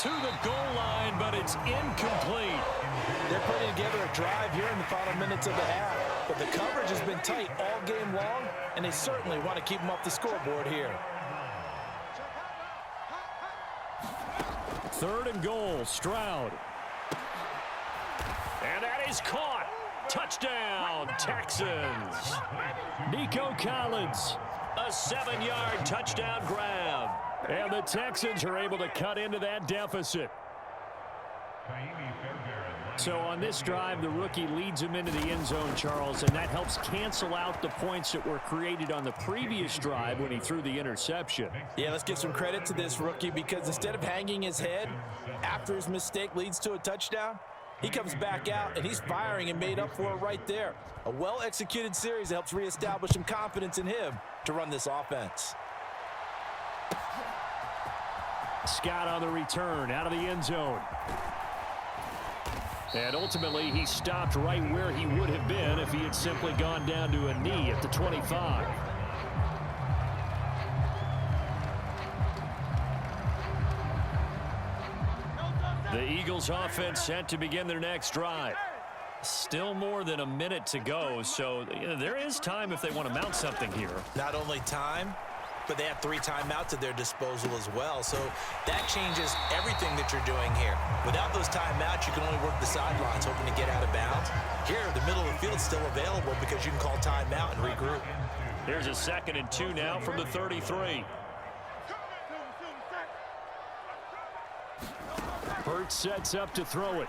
to the goal line, but it's incomplete. They're putting together a drive here in the final minutes of the half, but the coverage has been tight all game long, and they certainly want to keep them off the scoreboard here. 3rd and goal, Stroud. And that is caught. Touchdown, Texans. Nico Collins, a 7-yard touchdown grab. And the Texans are able to cut into that deficit. So on this drive, the rookie leads him into the end zone, Charles, and that helps cancel out the points that were created on the previous drive when he threw the interception. Yeah, let's give some credit to this rookie, because instead of hanging his head after his mistake leads to a touchdown, he comes back out and he's firing and made up for it right there. A well-executed series that helps reestablish some confidence in him to run this offense. Scott on the return out of the end zone. And ultimately, he stopped right where he would have been if he had simply gone down to a knee at the 25. The Eagles offense set to begin their next drive. Still more than a minute to go, so there is time if they want to mount something here. Not only time, but they have 3 timeouts at their disposal as well, so that changes everything that you're doing here. Without those timeouts, you can only work the sidelines, hoping to get out of bounds. Here, the middle of the field is still available because you can call timeout and regroup. Here's a 2nd and 2 now from the 33. Hurts sets up to throw it.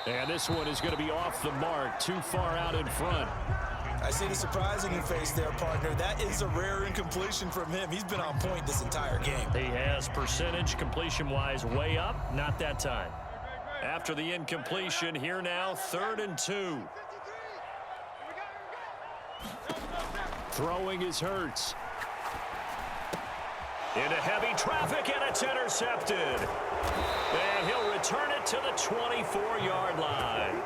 And this one is going to be off the mark, too far out in front. I see the surprise in your face there, partner. That is a rare incompletion from him. He's been on point this entire game. He has percentage completion-wise way up, not that time. After the incompletion, here now, 3rd and 2. Throwing is Hurts. Into heavy traffic, and it's intercepted. And he'll return it to the 24-yard line.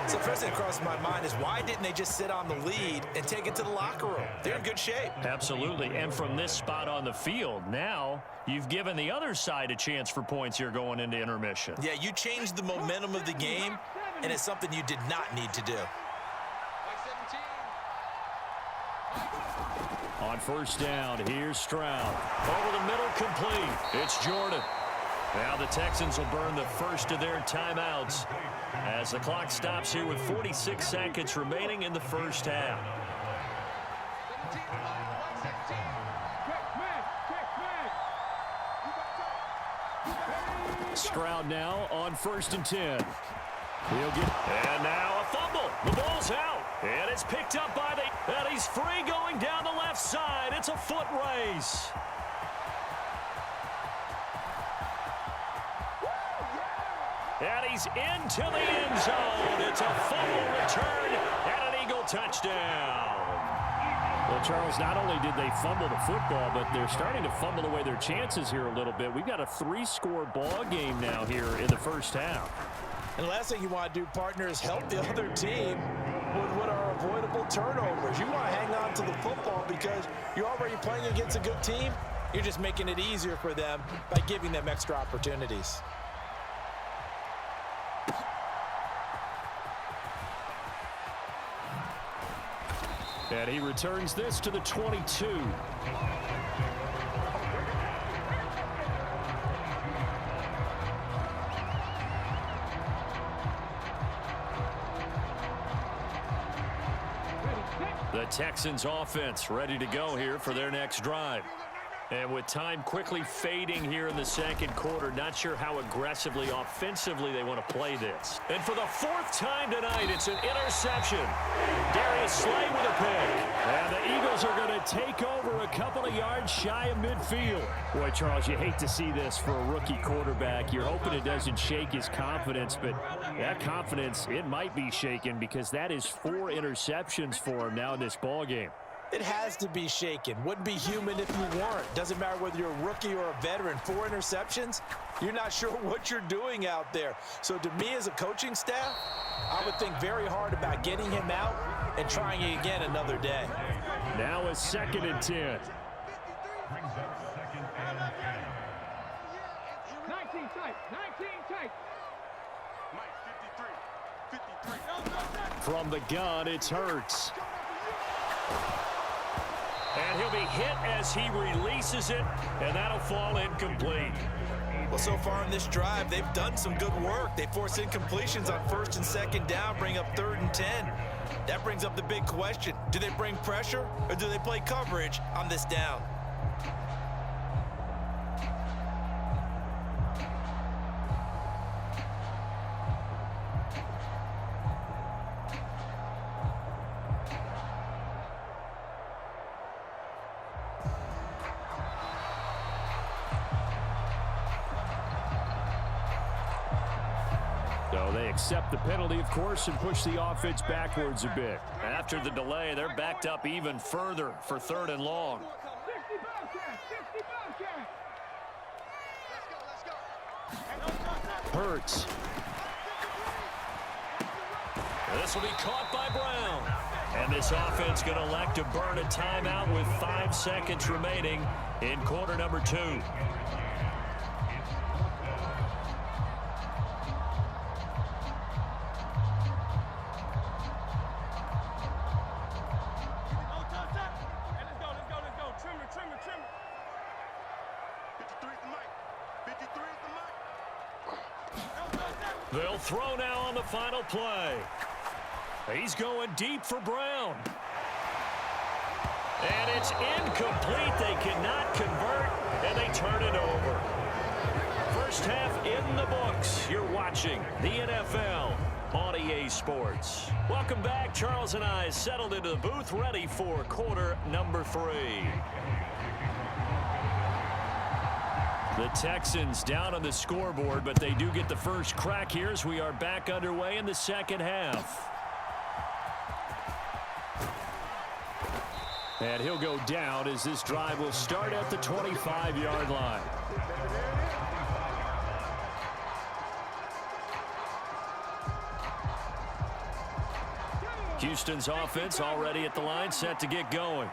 So first thing that crosses my mind is, why didn't they just sit on the lead and take it to the locker room? They're in good shape. Absolutely, and from this spot on the field, now you've given the other side a chance for points here going into intermission. Yeah, you changed the momentum of the game, and it's something you did not need to do. On 1st down, here's Stroud. Over the middle, complete. It's Jordan. Now the Texans will burn the first of their timeouts as the clock stops here with 46 seconds remaining in the first half. Stroud now on 1st and 10. And now a fumble. The ball's out. And it's picked up by and he's free going down the left side. It's a foot race. And he's into the end zone. It's a fumble return and an Eagle touchdown. Well, Charles, not only did they fumble the football, but they're starting to fumble away their chances here a little bit. We've got a 3-score ball game now here in the first half. And the last thing you want to do, partner, is help the other team with what are avoidable turnovers. You want to hang on to the football because you're already playing against a good team. You're just making it easier for them by giving them extra opportunities. And he returns this to the 22. The Texans offense ready to go here for their next drive. And with time quickly fading here in the second quarter, not sure how aggressively, offensively they want to play this. And for the 4th time tonight, it's an interception. Darius Slay with a pick. And the Eagles are going to take over a couple of yards shy of midfield. Boy, Charles, you hate to see this for a rookie quarterback. You're hoping it doesn't shake his confidence, but that confidence, it might be shaken because that is 4 interceptions for him now in this ballgame. It has to be shaken. Wouldn't be human if you weren't. Doesn't matter whether you're a rookie or a veteran. 4 interceptions, you're not sure what you're doing out there. So to me as a coaching staff, I would think very hard about getting him out and trying it again another day. Now a 2nd and 10. 19 tight. 19 tight. Mike, 53. From the gun, it's Hurts. And he'll be hit as he releases it, and that'll fall incomplete. Well, so far in this drive, they've done some good work. They force incompletions on 1st and 2nd down, bring up 3rd and 10. That brings up the big question. Do they bring pressure, or do they play coverage on this down? So they accept the penalty, of course, and push the offense backwards a bit. After the delay, they're backed up even further for 3rd and long. 60 Bobcats. 60 Bobcats. Hurts. This will be caught by Brown. And this offense going to elect to burn a timeout with 5 seconds remaining in quarter number 2. They'll throw now on the final play. He's going deep for Brown. And it's incomplete. They cannot convert, and they turn it over. First half in the books. You're watching the NFL on EA Sports. Welcome back. Charles and I settled into the booth, ready for quarter number 3. The Texans down on the scoreboard, but they do get the first crack here as we are back underway in the second half. And he'll go down as this drive will start at the 25-yard line. Houston's offense already at the line, set to get going.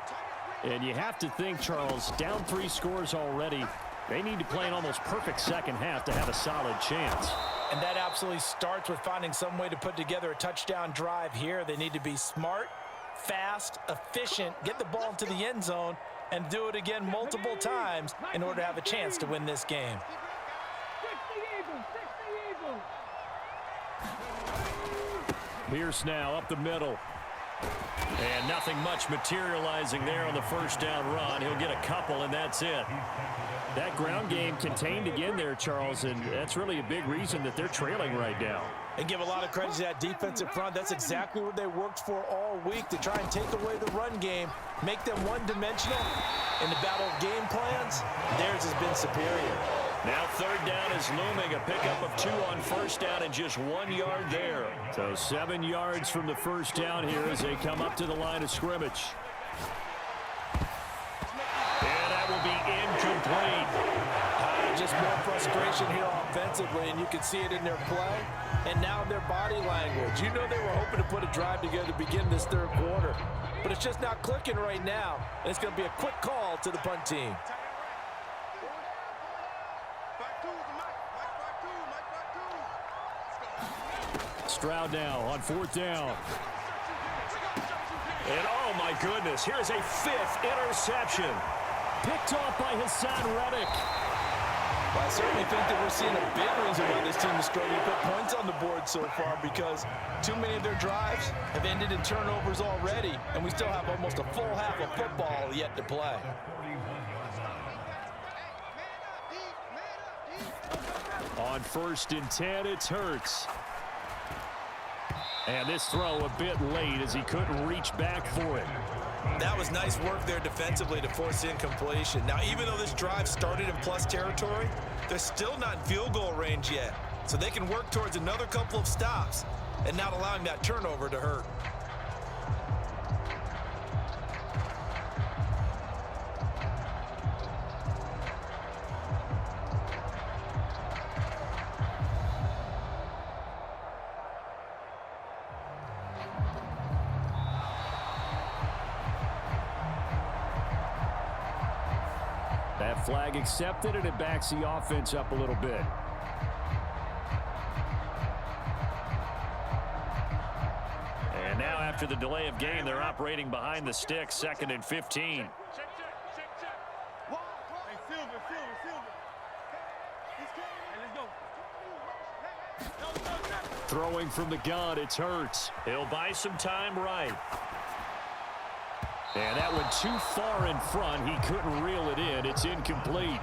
And you have to think, Charles, down 3 scores already. They need to play an almost perfect second half to have a solid chance. And that absolutely starts with finding some way to put together a touchdown drive here. They need to be smart, fast, efficient, get the ball into the end zone, and do it again multiple times in order to have a chance to win this game. 60 Eagles. Pierce now up the middle. And nothing much materializing there on the first down run. He'll get a couple, and that's it. That ground game contained again there, Charles, and that's really a big reason that they're trailing right now. And give a lot of credit to that defensive front. That's exactly what they worked for all week, to try and take away the run game, make them one-dimensional. In the battle of game plans, theirs has been superior. Now 3rd down is looming, a pickup of 2 on first down and just 1 yard there. So 7 yards from the first down here as they come up to the line of scrimmage. And that will be incomplete. Just more frustration here offensively, and you can see it in their play and now their body language. You know they were hoping to put a drive together to begin this 3rd quarter, but it's just not clicking right now. And it's going to be a quick call to the punt team. Stroud now on 4th down. And oh my goodness, here's a 5th interception. Picked off by Hassan Reddick. Well, I certainly think that we're seeing a big reason why this team is struggling to put points on the board so far, because too many of their drives have ended in turnovers already, and we still have almost a full half of football yet to play. On 1st and 10, it's Hurts. And this throw a bit late as he couldn't reach back for it. That was nice work there defensively to force incompletion. Now, even though this drive started in plus territory, they're still not in field goal range yet. So they can work towards another couple of stops and not allowing that turnover to hurt. That flag accepted, and it backs the offense up a little bit. now, after the delay of game, they're operating behind the sticks, 2nd and 15. Check. Hey, Silver. He's coming. Hey, let's go. No. Throwing from the gun, it's Hurts. He'll buy some time right. And that one too far in front. He couldn't reel it in. It's incomplete.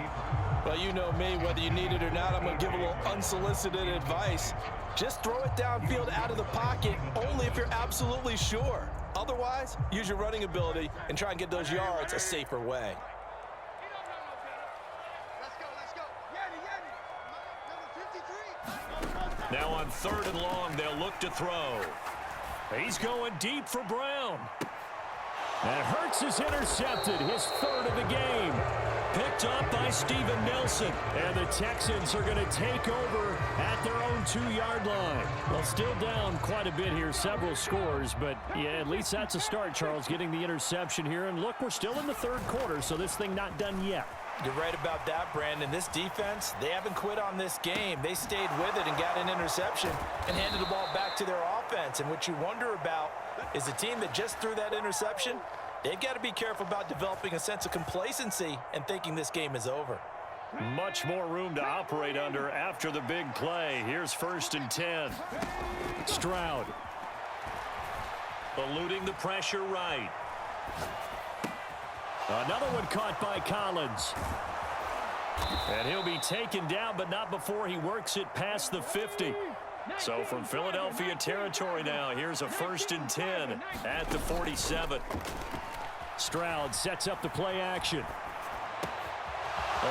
Well, you know me, whether you need it or not, I'm going to give a little unsolicited advice. Just throw it downfield out of the pocket, only if you're absolutely sure. Otherwise, use your running ability and try and get those yards a safer way. Let's go. Yanni. Number 53. Now on 3rd and long, they'll look to throw. He's going deep for Brown. And Hurts is intercepted, his 3rd of the game. Picked up by Steven Nelson. And the Texans are going to take over at their own 2-yard line. Well, still down quite a bit here, several scores. But, yeah, at least that's a start, Charles, getting the interception here. And, look, we're still in the 3rd quarter, so this thing not done yet. You're right about that, Brandon. This defense, they haven't quit on this game. They stayed with it and got an interception and handed the ball back to their offense. And what you wonder about is the team that just threw that interception, they've got to be careful about developing a sense of complacency and thinking this game is over. Much more room to operate under after the big play. Here's 1st and 10. Stroud. Eluding the pressure right. Another one caught by Collins. And he'll be taken down, but not before he works it past the 50. So from Philadelphia territory now, here's a 1st and 10 at the 47. Stroud sets up the play action.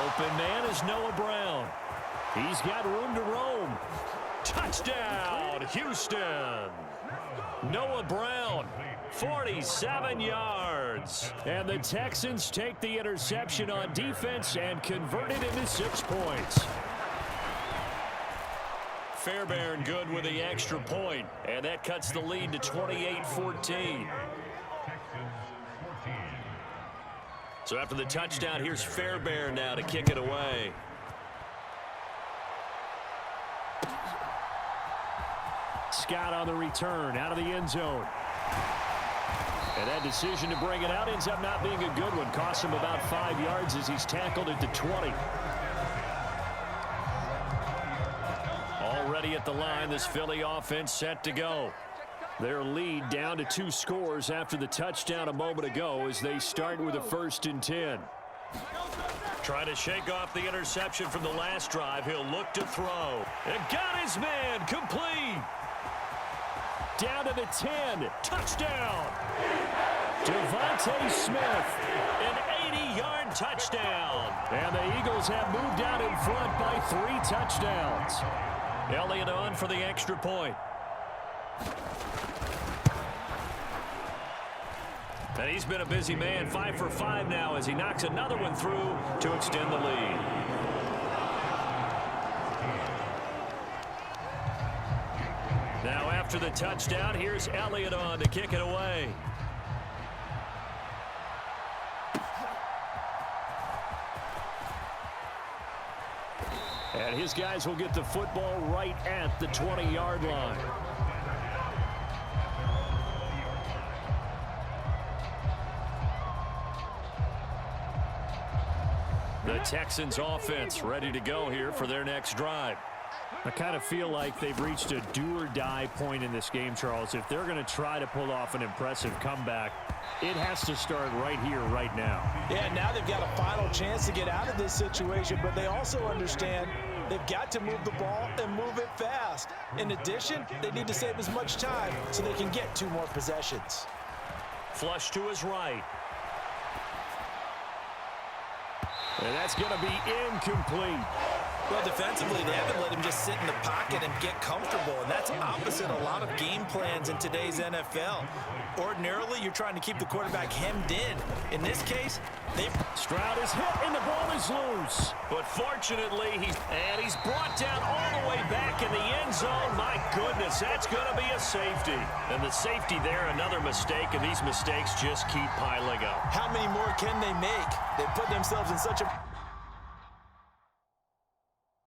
Open man is Noah Brown. He's got room to roam. Touchdown, Houston. Noah Brown, 47 yards. And the Texans take the interception on defense and convert it into 6 points. Fairbairn good with the extra point, and that cuts the lead to 28-14. So after the touchdown, here's Fairbairn now to kick it away. Scott on the return, out of the end zone. And that decision to bring it out ends up not being a good one. Costs him about 5 yards as he's tackled at the 20. Already at the line, this Philly offense set to go. Their lead down to 2 scores after the touchdown a moment ago as they start with a 1st and 10. Trying to shake off the interception from the last drive. He'll look to throw. And got his man complete. Down to the 10. Touchdown. Devontae Smith. An 80-yard touchdown. And the Eagles have moved out in front by 3 touchdowns. Elliott on for the extra point. And he's been a busy man, 5 for 5 now as he knocks another one through to extend the lead. Now after the touchdown, here's Elliott on to kick it away. And his guys will get the football right at the 20-yard line. The Texans offense ready to go here for their next drive. I kind of feel like they've reached a do-or-die point in this game, Charles. If they're going to try to pull off an impressive comeback, it has to start right here, right now. Yeah, now they've got a final chance to get out of this situation, but they also understand they've got to move the ball and move it fast. In addition, they need to save as much time so they can get 2 more possessions. Flush to his right. And that's going to be incomplete. Well, defensively, they haven't let him just sit in the pocket and get comfortable, and that's opposite a lot of game plans in today's NFL. Ordinarily, you're trying to keep the quarterback hemmed in. In this case, Stroud is hit, and the ball is loose. But fortunately, he's brought down all the way back in the end zone. My goodness, that's going to be a safety. And the safety there, another mistake, and these mistakes just keep piling up. How many more can they make? They put themselves in such a